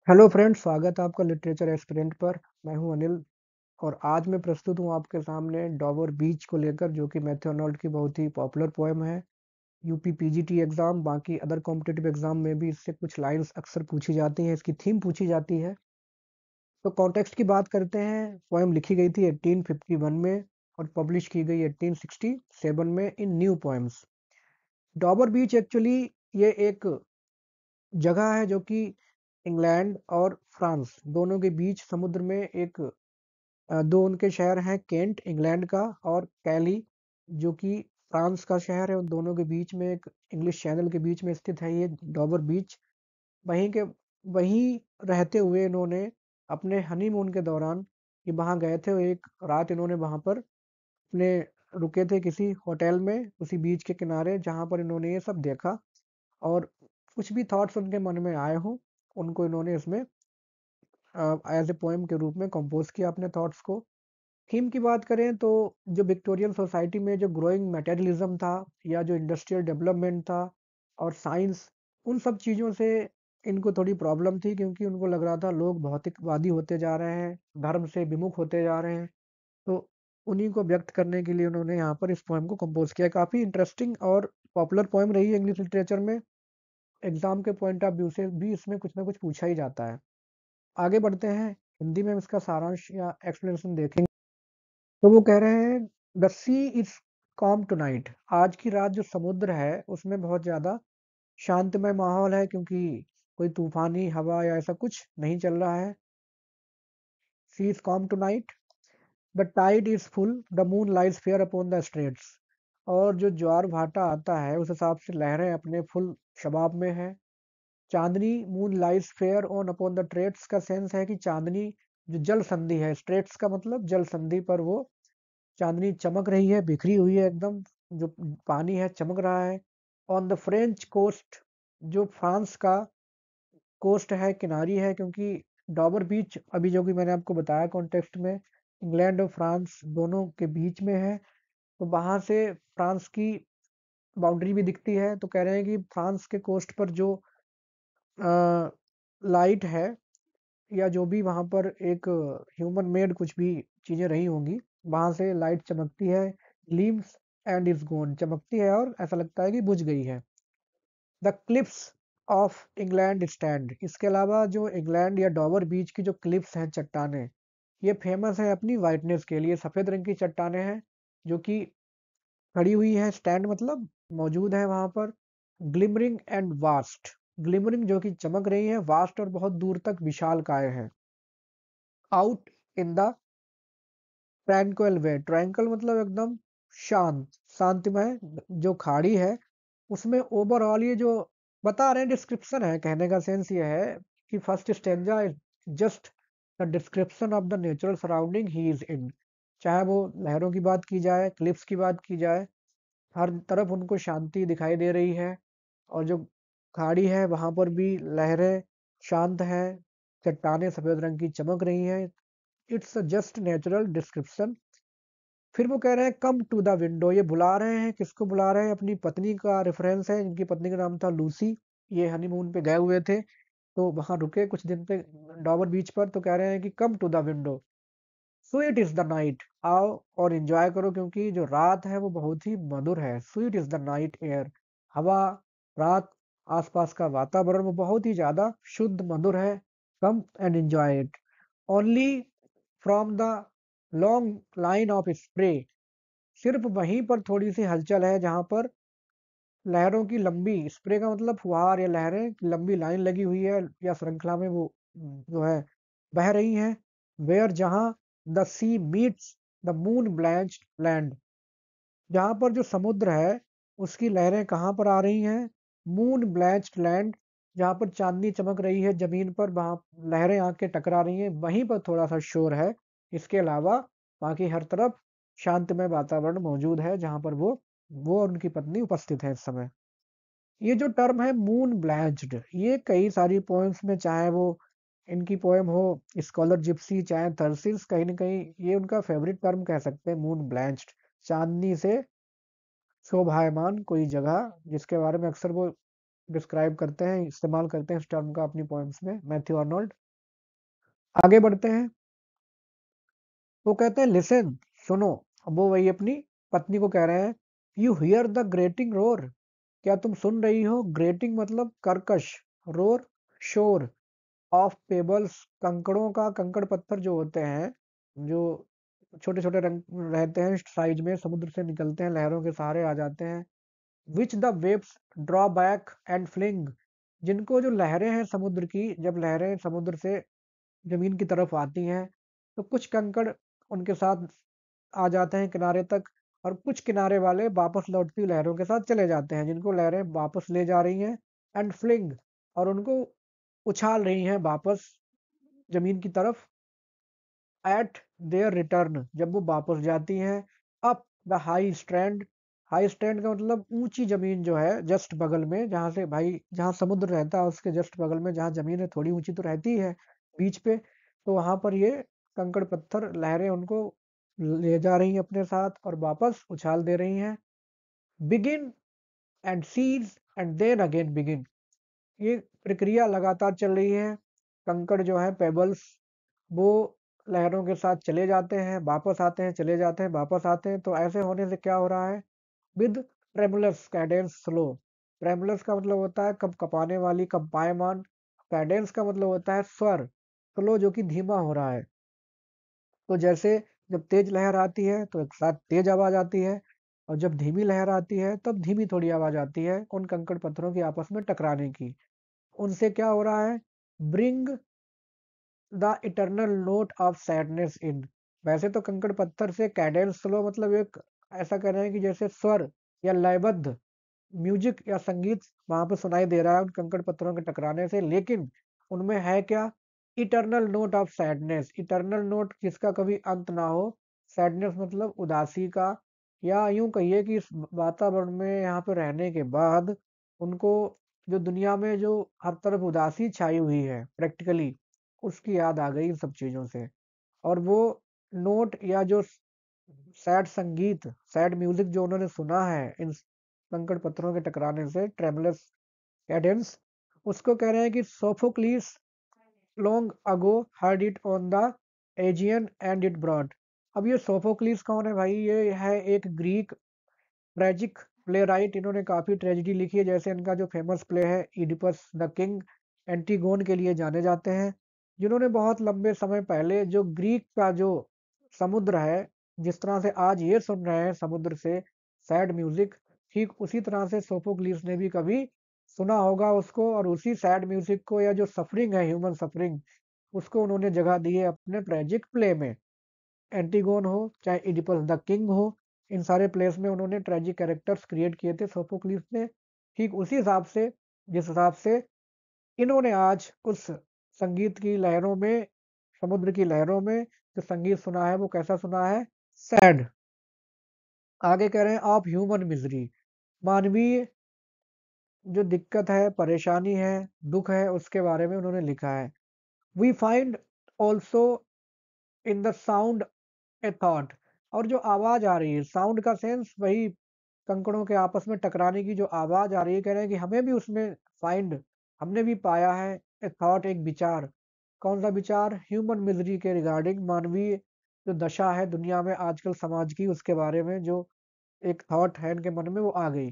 Hello friends, स्वागत है आपका लिटरेचर एस्पिरेंट पर। मैं हूं अनिल और आज मैं प्रस्तुत हूं आपके सामने डॉबर बीच को लेकर, जो कि मैथ्यू आर्नोल्ट की बहुत ही पॉपुलर पोएम है। यूपी पीजीटी एग्जाम, बाकी अदर कॉम्पिटिटिव एग्जाम में भी इससे कुछ लाइंस अक्सर पूछी जाती हैं, इसकी थीम पूछी जाती है। तो कॉन्टेक्स्ट की बात करते हैं। पोएम लिखी गई थी 1851 में और पब्लिश की गई 1867 में इन न्यू पोएम्स। डॉबर बीच एक्चुअली ये एक जगह है जो कि इंग्लैंड और फ्रांस दोनों के बीच समुद्र में एक दो उनके शहर हैं, केंट इंग्लैंड का और कैली जो कि फ्रांस का शहर है। उन दोनों के बीच में एक इंग्लिश चैनल के बीच में स्थित है ये डॉबर बीच। वहीं के वहीं रहते हुए इन्होंने अपने हनीमून के दौरान ये वहाँ गए थे और एक रात इन्होंने वहाँ पर अपने रुके थे किसी होटल में उसी बीच के किनारे, जहाँ पर इन्होंने ये सब देखा और कुछ भी थॉट्स उनके मन में आए हों उनको इन्होंने इसमें एज ए पोएम के रूप में कंपोज किया अपने थॉट्स को। थीम की बात करें तो जो विक्टोरियन सोसाइटी में जो ग्रोइंग मटेरियलिज्म था या जो इंडस्ट्रियल डेवलपमेंट था और साइंस, उन सब चीज़ों से इनको थोड़ी प्रॉब्लम थी, क्योंकि उनको लग रहा था लोग भौतिकवादी होते जा रहे हैं, धर्म से विमुख होते जा रहे हैं। तो उन्हीं को व्यक्त करने के लिए उन्होंने यहाँ पर इस पोएम को कंपोज किया। काफ़ी इंटरेस्टिंग और पॉपुलर पोएम रही है इंग्लिश लिटरेचर में। एग्जाम के पॉइंट ऑफ व्यू से भी इसमें कुछ ना कुछ पूछा ही जाता है। आगे बढ़ते हैं, हिंदी में हम इसका सारांश या एक्सप्लेनेशन देखेंगे। तो वो कह रहे हैं, the sea is calm tonight. आज की रात जो समुद्र है उसमें बहुत ज़्यादा शांतिमय माहौल है, क्योंकि कोई तूफानी हवा या ऐसा कुछ नहीं चल रहा है। Sea is calm tonight, the tide is full, the moon lies fair upon the straits. और जो ज्वार भाटा आता है उस हिसाब से लहरें अपने फुल शबाब में है। चांदनी, moon lies fair on upon the straits का सेंस है कि चांदनी जो जल संधि है, स्ट्रेट्स का मतलब जल संधि पर वो चांदनी चमक रही है, बिखरी हुई है एकदम। जो पानी है चमक रहा है। ऑन द फ्रेंच कोस्ट, जो फ्रांस का कोस्ट है, किनारी है, क्योंकि डॉबर बीच अभी जो कि मैंने आपको बताया कॉन्टेक्स्ट में इंग्लैंड और फ्रांस दोनों के बीच में है। तो वहां से फ्रांस की बाउंड्री भी दिखती है। तो कह रहे हैं कि फ्रांस के कोस्ट पर जो लाइट है या जो भी वहां पर एक ह्यूमन मेड कुछ भी चीजें रही होंगी, वहां से लाइट चमकती है। ग्लीम्स एंड इज गोन, चमकती है और ऐसा लगता है कि बुझ गई है। The cliffs of England stand, इसके अलावा जो इंग्लैंड या डॉवर बीच की जो क्लिफ्स हैं, चट्टाने, ये फेमस है अपनी वाइटनेस के लिए। सफेद रंग की चट्टाने हैं जो कि खड़ी हुई है, स्टैंड मतलब मौजूद है वहां पर। ग्लिमरिंग एंड वास्ट, ग्लिमरिंग जो कि चमक रही है, वास्ट और बहुत दूर तक विशाल काय है। Out in the tranquil way, tranquil मतलब एकदम शांत, शांतिमय जो खाड़ी है उसमें ओवरऑल ये जो बता रहे हैं, डिस्क्रिप्शन है, कहने का सेंस ये है कि first stanza is just the description of the natural surrounding he is in. चाहे वो लहरों की बात की जाए, क्लिफ्स की बात की जाए, हर तरफ उनको शांति दिखाई दे रही है। और जो खाड़ी है वहां पर भी लहरें शांत है, चट्टानें सफेद रंग की चमक रही हैं। It's just natural description. फिर वो कह रहे हैं कम टू द विंडो, ये बुला रहे हैं, किसको बुला रहे हैं? अपनी पत्नी का रेफरेंस है, इनकी पत्नी का नाम था लूसी। ये हनीमून पे गए हुए थे तो वहां रुके कुछ दिन पे डॉबर बीच पर। तो कह रहे हैं कि come to the window, sweet is the night, आओ और एंजॉय करो, क्योंकि जो रात है वो बहुत ही मधुर है। Sweet is the night air, हवा, रात, आसपास का वातावरण वो बहुत ही ज्यादा शुद्ध मधुर है। Come and enjoy it. Only from the long line of spray, सिर्फ वहीं पर थोड़ी सी हलचल है जहां पर लहरों की लंबी, स्प्रे का मतलब फुहार या लहरें की लंबी लाइन लगी हुई है या श्रृंखला में वो जो है बह रही हैं। वेयर, जहां the sea meets the moon blanched land, जहां पर जो समुद्र है उसकी लहरें कहाँ पर आ रही हैं? मून ब्लैंच्ड लैंड, जहां पर चांदनी चमक रही है जमीन पर, वहां लहरें आके टकरा रही हैं, वहीं पर थोड़ा सा शोर है। इसके अलावा बाकी हर तरफ शांतिमय वातावरण मौजूद है जहां पर वो और उनकी पत्नी उपस्थित है इस समय। ये जो टर्म है मून ब्लैंच्ड, ये कई सारी पोएम्स में, चाहे वो इनकी पोएम हो स्कॉलर जिप्सी, चाहे थर्सिस, कहीं ना कहीं ये उनका फेवरेट टर्म कह सकते हैं, मून ब्लैंच्ड। चांदनी से शोभायमान कोई जगह, जिसके बारे में अक्सर वो डिस्क्राइब करते हैं, इस्तेमाल करते हैं इस टर्म का अपनी पोएम्स में मैथ्यू आर्नोल्ड। आगे बढ़ते हैं। वो कहते हैं लिसन, सुनो। अब वो वही अपनी पत्नी को कह रहे हैं, you here the grating roar, क्या तुम सुन रही हो? ग्रेटिंग मतलब कर्कश, रोर शोर, ऑफ पेबल्स कंकड़ों का, कंकड़ पत्थर जो होते हैं, जो छोटे छोटे रंग रहते हैं साइज में, समुद्र से निकलते हैं, लहरों के सहारे आ जाते हैं। Which the waves draw back and fling, जिनको जो लहरें हैं समुद्र की, जब लहरें समुद्र से जमीन की तरफ आती हैं तो कुछ कंकड़ उनके साथ आ जाते हैं किनारे तक, और कुछ किनारे वाले वापस लौटती हुई लहरों के साथ चले जाते हैं, जिनको लहरें वापस ले जा रही हैं। एंड फ्लिंग, और उनको उछाल रही हैं वापस जमीन की तरफ। एट देयर रिटर्न, जब वो वापस जाती हैं। Up the high strand, high strand का मतलब ऊंची जमीन जो है जस्ट बगल में, जहां से भाई जहां समुद्र रहता है उसके जस्ट बगल में जहां जमीन है थोड़ी ऊंची तो रहती है बीच पे, तो वहां पर ये कंकड़ पत्थर लहरें उनको ले जा रही हैं अपने साथ और वापस उछाल दे रही हैं। Begin and cease and then again begin, ये प्रक्रिया लगातार चल रही है। कंकड़ जो है पेबल्स, वो लहरों के साथ चले जाते हैं, वापस आते हैं, चले जाते हैं, वापस आते हैं। तो ऐसे होने से क्या हो रहा है? With tremulous Cadence slow, tremulous का मतलब होता है कब कपाने वाली, कंपायमान। कैडेंस का मतलब होता है स्वर, स्लो जो कि धीमा हो रहा है। तो जैसे जब तेज लहर आती है तो एक साथ तेज आवाज आती है, और जब धीमी लहर आती है तब धीमी थोड़ी आवाज आती है उन कंकड़ पत्थरों की आपस में टकराने की। उनसे क्या हो रहा है? Bring the eternal note of sadness in, वैसे तो कंकड़ पत्थर से कैडेंस स्लो मतलब एक ऐसा कह रहे हैं कि जैसे स्वर या लयबद्ध म्यूजिक या संगीत वहां पे सुनाई दे रहा है उन कंकड़ पत्थरों के टकराने से, लेकिन उनमें है क्या? Eternal note of sadness, eternal note जिसका कभी अंत ना हो। सैडनेस मतलब उदासी का, या यूं कहिए कि इस वातावरण में यहाँ पे रहने के बाद उनको जो दुनिया में जो हर तरफ उदासी छाई हुई है प्रैक्टिकली, उसकी याद आ गई इन सब चीजों से। और वो नोट या जो सैड संगीत, सैड म्यूजिक जो उन्होंने सुना है इन कंकड़ पत्थरों के टकराने से, ट्रेमलस कैडेंस, उसको कह रहे हैं कि Sophocles long ago heard it on the Aegean and it brought. अब ये सोफोक्लीस कौन है भाई? ये है एक ग्रीक ट्रेजिक प्ले राइट, इन्होंने काफी ट्रेजिडी लिखी है, जैसे इनका जो फेमस प्ले है इडिपस द किंग, एंटीगोन के लिए जाने जाते हैं, जिन्होंने बहुत लंबे समय पहले जो ग्रीक का जो समुद्र है, जिस तरह से आज ये सुन रहे हैं समुद्र से सैड म्यूजिक, ठीक उसी तरह से सोफोक्लिस ने भी कभी सुना होगा उसको, और उसी सैड म्यूजिक को या जो सफरिंग है ह्यूमन सफरिंग, उसको उन्होंने जगह दी है अपने ट्रेजिक प्ले में। एंटीगोन हो चाहे इडिपस द किंग हो, इन सारे प्लेस में उन्होंने ट्रेजिक कैरेक्टर्स क्रिएट किए थे सोफोक्लिस ने। ठीक उसी हिसाब से जिस हिसाब से इन्होंने आज उस संगीत की लहरों में, समुद्र की लहरों में जो संगीत सुना है वो कैसा सुना है? सैड। आगे कह रहे हैं ऑफ ह्यूमन मिजरी, मानवीय जो दिक्कत है, परेशानी है, दुख है, उसके बारे में उन्होंने लिखा है। We find also in the sound a thought, और जो आवाज आ रही है, साउंड का सेंस वही कंकड़ों के आपस में टकराने की जो आवाज आ रही है, कह रहे हैं कि हमें भी उसमें फाइंड, हमने भी पाया है ए थॉट, एक विचार। कौन सा विचार? ह्यूमन मिजरी के रिगार्डिंग, मानवीय जो दशा है दुनिया में आजकल समाज की, उसके बारे में जो एक थॉट है इनके मन में वो आ गई।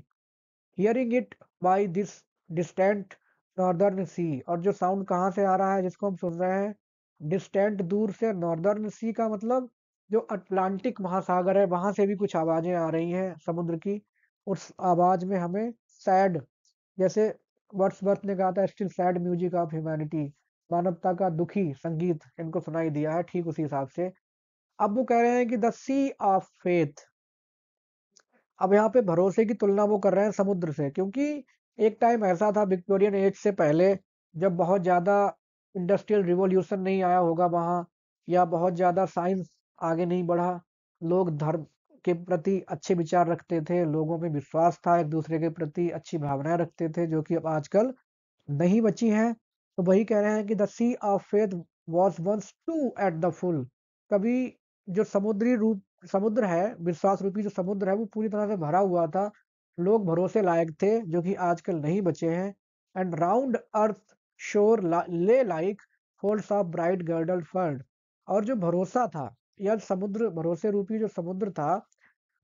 Hearing it by this distant northern sea, और जो साउंड कहाँ से आ रहा है जिसको हम सुन रहे हैं? डिस्टेंट दूर से, नॉर्दर्न सी का मतलब जो अटलांटिक महासागर है वहां से भी कुछ आवाजें आ रही हैं समुद्र की। उस आवाज में हमें सैड, जैसे वर्ड्सवर्थ ने कहा था still sad music of humanity, मानवता का दुखी संगीत इनको सुनाई दिया है, ठीक उसी हिसाब से। अब वो कह रहे हैं कि द सी ऑफ फेथ, अब यहाँ पे भरोसे की तुलना वो कर रहे हैं समुद्र से, क्योंकि एक टाइम ऐसा था विक्टोरियन एज से पहले, जब बहुत ज्यादा इंडस्ट्रियल रिवॉल्यूशन नहीं आया होगा वहाँ, या बहुत ज्यादा साइंस आगे नहीं बढ़ा, लोग धर्म के प्रति अच्छे विचार रखते थे, लोगों में विश्वास था, एक दूसरे के प्रति अच्छी भावनाएं रखते थे, जो कि अब आजकल नहीं बची हैं। तो वही कह रहे हैं कि the sea of faith was once too at the full, कभी जो समुद्री रूप समुद्र है, विश्वास रूपी जो समुद्र है वो पूरी तरह से भरा हुआ था, लोग भरोसे लायक थे, जो कि आजकल नहीं बचे हैं। And round earth shore lay like folds of bright girdle furled. और जो भरोसा था, या समुद्र, भरोसे रूपी जो समुद्र था,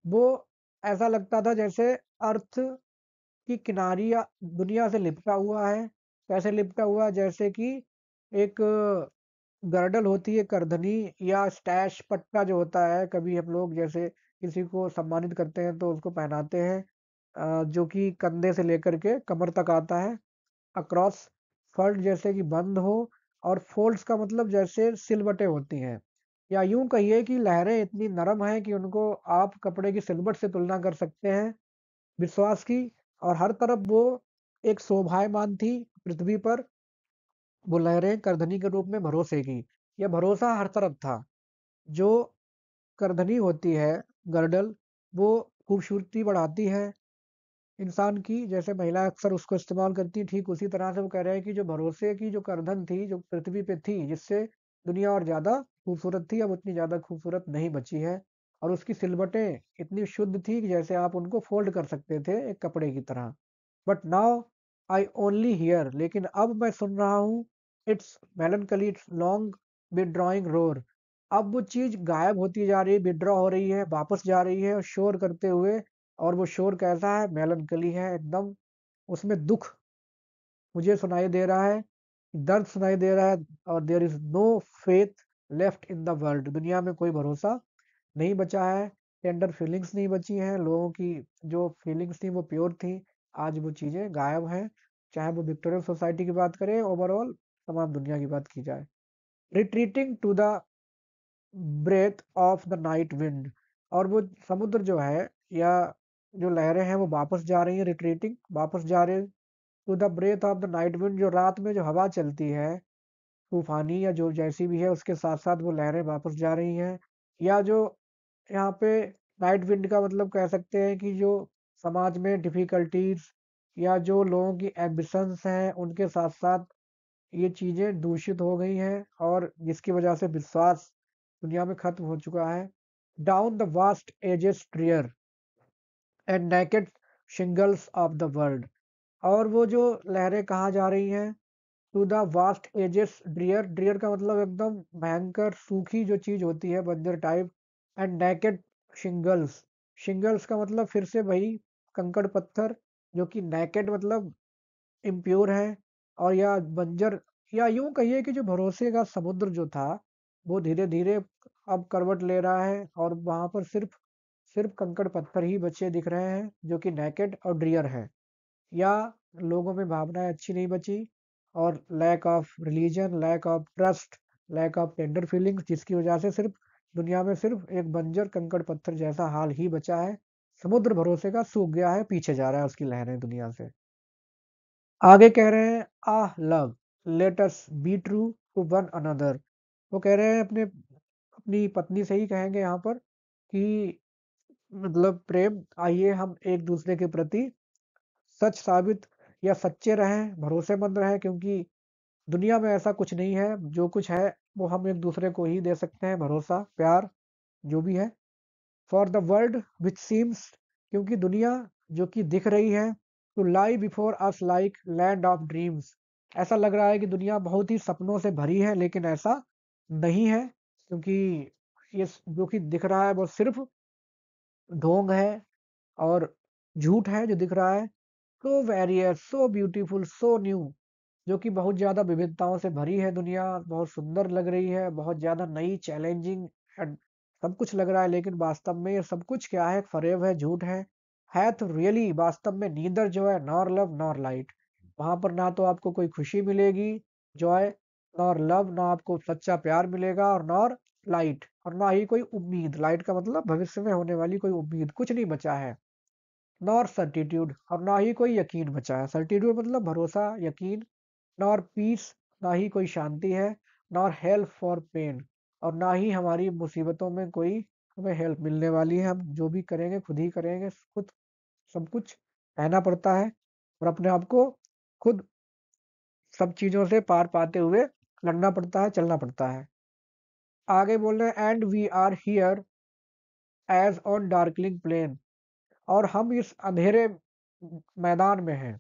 वो ऐसा लगता था जैसे अर्थ की किनारियाँ दुनिया से लिपटा हुआ है। कैसे लिपटा हुआ है? जैसे कि एक गर्डल होती है, करधनी या स्टैश पट्टा जो होता है, कभी हम लोग जैसे किसी को सम्मानित करते हैं तो उसको पहनाते हैं, जो कि कंधे से लेकर के कमर तक आता है। अक्रॉस फोल्ड जैसे कि बंद हो, और फोल्ड्स का मतलब जैसे सिलवटें होती हैं, या यूं कहिए कि लहरें इतनी नरम हैं कि उनको आप कपड़े की सिलवट से तुलना कर सकते हैं, विश्वास की। और हर तरफ वो एक शोभायमान थी पृथ्वी पर, वो लहरें करधनी के रूप में भरोसे की। यह भरोसा हर तरफ था। जो करधनी होती है, गर्डल, वो खूबसूरती बढ़ाती है इंसान की, जैसे महिलाएं अक्सर उसको इस्तेमाल करती हैं, ठीक उसी तरह से वो कह रहे हैं कि जो भरोसे की जो करधन थी, जो पृथ्वी पे थी, जिससे दुनिया और ज्यादा खूबसूरत थी, अब उतनी ज्यादा खूबसूरत नहीं बची है। और उसकी सिलवटें इतनी शुद्ध थी कि जैसे आप उनको फोल्ड कर सकते थे एक कपड़े की तरह। But now I only here, लेकिन अब मैं सुन रहा हूँ, it's मेलनकली, it's long withdrawing roar. अब वो चीज गायब होती जा रही है, विदड्रॉ हो रही है, वापस जा रही है, और शोर करते हुए। और वो शोर कैसा है? मेलनकली है एकदम, उसमें दुख मुझे सुनाई दे रहा है, दर्द सुनाई दे रहा है। और there is no faith left in the world, दुनिया में कोई भरोसा नहीं बचा है। टेंडर फीलिंग्स नहीं बची हैं, लोगों की जो फीलिंग्स थी वो प्योर थी, आज वो चीजें गायब हैं। चाहे वो विक्टोरियन सोसाइटी की बात करें, ओवरऑल तमाम दुनिया की बात की जाए। Retreating to the breath of the night wind. और वो समुद्र जो है, या जो लहरें हैं, वो वापस जा रही हैं, रिट्रीटिंग, वापस जा रहे to the breath of the night wind. जो रात में जो हवा चलती है तूफानी, या जो जैसी भी है, उसके साथ साथ वो लहरें वापस जा रही हैं। या जो यहाँ पे नाइट विंड का मतलब कह सकते हैं कि जो समाज में डिफिकल्टीज, या जो लोगों की एम्बिशंस हैं, उनके साथ साथ ये चीजें दूषित हो गई हैं, और जिसकी वजह से विश्वास दुनिया में खत्म हो चुका है। Down the vast edges drear and naked shingles of the world. और वो जो लहरें कहाँ जा रही हैं? To the vast edges drear, drear का मतलब एकदम भयंकर सूखी जो चीज होती है, बंजर type. And naked shingles, shingles का मतलब फिर से वही कंकड़ पत्थर, जो कि नेकेड मतलब इम्प्योर है, और या बंजर। या यूं कहिए कि जो भरोसे का समुद्र जो था, वो धीरे धीरे अब करवट ले रहा है, और वहां पर सिर्फ सिर्फ कंकड़ पत्थर ही बचे दिख रहे हैं, जो कि नेकेड और ड्रियर है। या लोगों में भावनाएं अच्छी नहीं बची, और lack of religion, lack of trust, lack of tender feelings, जिसकी वजह से सिर्फ दुनिया में सिर्फ एक बंजर कंकड़ पत्थर जैसा हाल ही बचा है। समुद्र भरोसे का सूख गया है, पीछे जा रहा है उसकी लहरें दुनिया से। आगे कह रहे हैं, ah love, let us be true to one another. वो कह रहे हैं अपने अपनी पत्नी से ही कहेंगे यहाँ पर कि मतलब प्रेम, आइए हम एक दूसरे के प्रति सच साबित या सच्चे रहें, भरोसेमंद रहें, क्योंकि दुनिया में ऐसा कुछ नहीं है, जो कुछ है वो हम एक दूसरे को ही दे सकते हैं, भरोसा, प्यार, जो भी है। For the world which seems, क्योंकि दुनिया जो कि दिख रही है, to lie before us like land of dreams, ऐसा लग रहा है कि दुनिया बहुत ही सपनों से भरी है, लेकिन ऐसा नहीं है, क्योंकि ये जो कि दिख रहा है वो सिर्फ ढोंग है, और झूठ है जो दिख रहा है। So various, so beautiful, so new, जो कि बहुत ज़्यादा विविधताओं से भरी है दुनिया, बहुत सुंदर लग रही है, बहुत ज़्यादा नई, चैलेंजिंग एंड सब कुछ लग रहा है, लेकिन वास्तव में ये सब कुछ क्या है? फरेब है, झूठ है। हैथ रियली, वास्तव में नीदर जो है, नॉर लव नॉर लाइट, वहां पर ना तो आपको कोई खुशी मिलेगी, जॉय, नॉर लव, ना आपको सच्चा प्यार मिलेगा, और नॉर लाइट, और ना ही कोई उम्मीद, लाइट का मतलब भविष्य में होने वाली कोई उम्मीद, कुछ नहीं बचा है। नॉर सर्टिट्यूड, और ना ही कोई यकीन बचा है, सर्टिट्यूड मतलब भरोसा, यकीन। नॉर पीस, ना ही कोई शांति है। नॉर हेल्प फॉर पेन, और ना ही हमारी मुसीबतों में कोई हमें हेल्प मिलने वाली है, हम जो भी करेंगे खुद ही करेंगे, खुद सब कुछ सहना पड़ता है, और अपने आप को खुद सब चीजों से पार पाते हुए लड़ना पड़ता है, चलना पड़ता है। आगे बोल रहे हैं, and we are here as on darkling plain, और हम इस अंधेरे मैदान में हैं,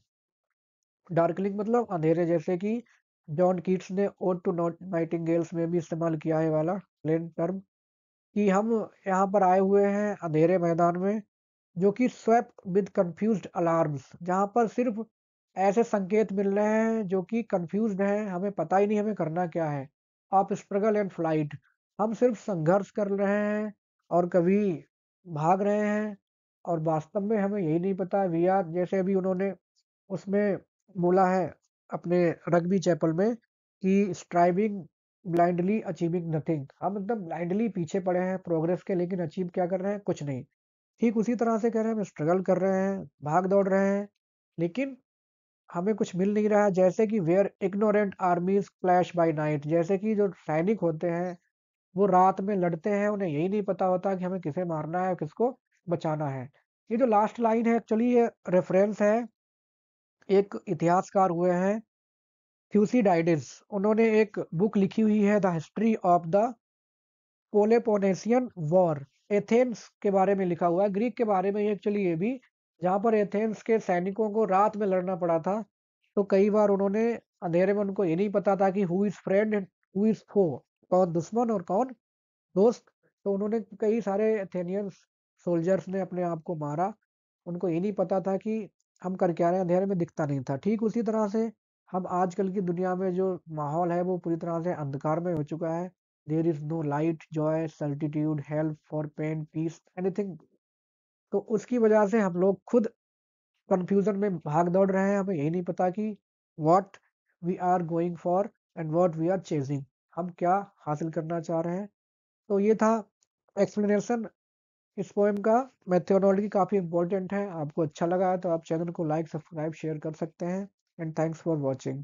डार्कलिंग मतलब अंधेरे, जैसे कि जॉन कीट्स ने ओड टू नाइटिंगेल्स में भी इस्तेमाल किया है वाला प्लेन टर्म, कि हम यहाँ पर आए हुए हैं अंधेरे मैदान में, जो कि स्वेप्ट विद कंफ्यूज्ड अलार्म्स, जहाँ पर सिर्फ ऐसे संकेत मिल रहे हैं जो कि कंफ्यूज्ड हैं, हमें पता ही नहीं हमें करना क्या है। ऑफ स्ट्रगल एंड फ्लाइट, हम सिर्फ संघर्ष कर रहे हैं और कभी भाग रहे हैं, और वास्तव में हमें यही नहीं पता वी आर, जैसे अभी उन्होंने उसमें बोला है अपने रग्बी चैपल में, कि स्ट्राइविंग ब्लाइंडली अचीविंग नथिंग, हम एकदम ब्लाइंडली पीछे पड़े हैं प्रोग्रेस के, लेकिन अचीव क्या कर रहे हैं, कुछ नहीं। ठीक उसी तरह से कह रहे हैं हम स्ट्रगल कर रहे हैं, भाग दौड़ रहे हैं, लेकिन हमें कुछ मिल नहीं रहा है, जैसे कि where ignorant armies clash by night, जैसे कि जो सैनिक होते हैं वो रात में लड़ते हैं, उन्हें यही नहीं पता होता कि हमें किसे मारना है और किसको बचाना है। ये जो लास्ट लाइन है एक्चुअली ये रेफरेंस है, एक इतिहासकार हुए हैं थ्यूसिडाइडिस, उन्होंने एक बुक लिखी हुई है the history of the Peloponnesian war, Athens के बारे में लिखा हुआ है, ग्रीक के बारे में एक्चुअली ये भी, जहाँ पर एथेंस के सैनिकों को रात में लड़ना पड़ा था। तो कई बार उन्होंने अंधेरे में, उनको ये नहीं पता था कि who is friend and who is foe, कौन दुश्मन और कौन दोस्त। तो उन्होंने कई सारे एथेनियंस सोल्जर्स ने अपने आप को मारा, उनको ये नहीं पता था कि हम कर क्या रहे हैं, अंधेरे में दिखता नहीं था। ठीक उसी तरह से हम आजकल की दुनिया में जो माहौल है वो पूरी तरह से अंधकार में हो चुका है। There is no light, joy, certitude, help for pain, peace, anything. तो उसकी वजह से हम लोग खुद कंफ्यूजन में भाग दौड़ रहे हैं, हमें यही नहीं पता कि what we are going for and what we are chasing, हम क्या हासिल करना चाह रहे हैं। तो ये था एक्सप्लेनेशन इस पोएम का। मेथोडोलॉजी काफ़ी इंपॉर्टेंट है, आपको अच्छा लगा है तो आप चैनल को लाइक, सब्सक्राइब, शेयर कर सकते हैं। And thanks for watching.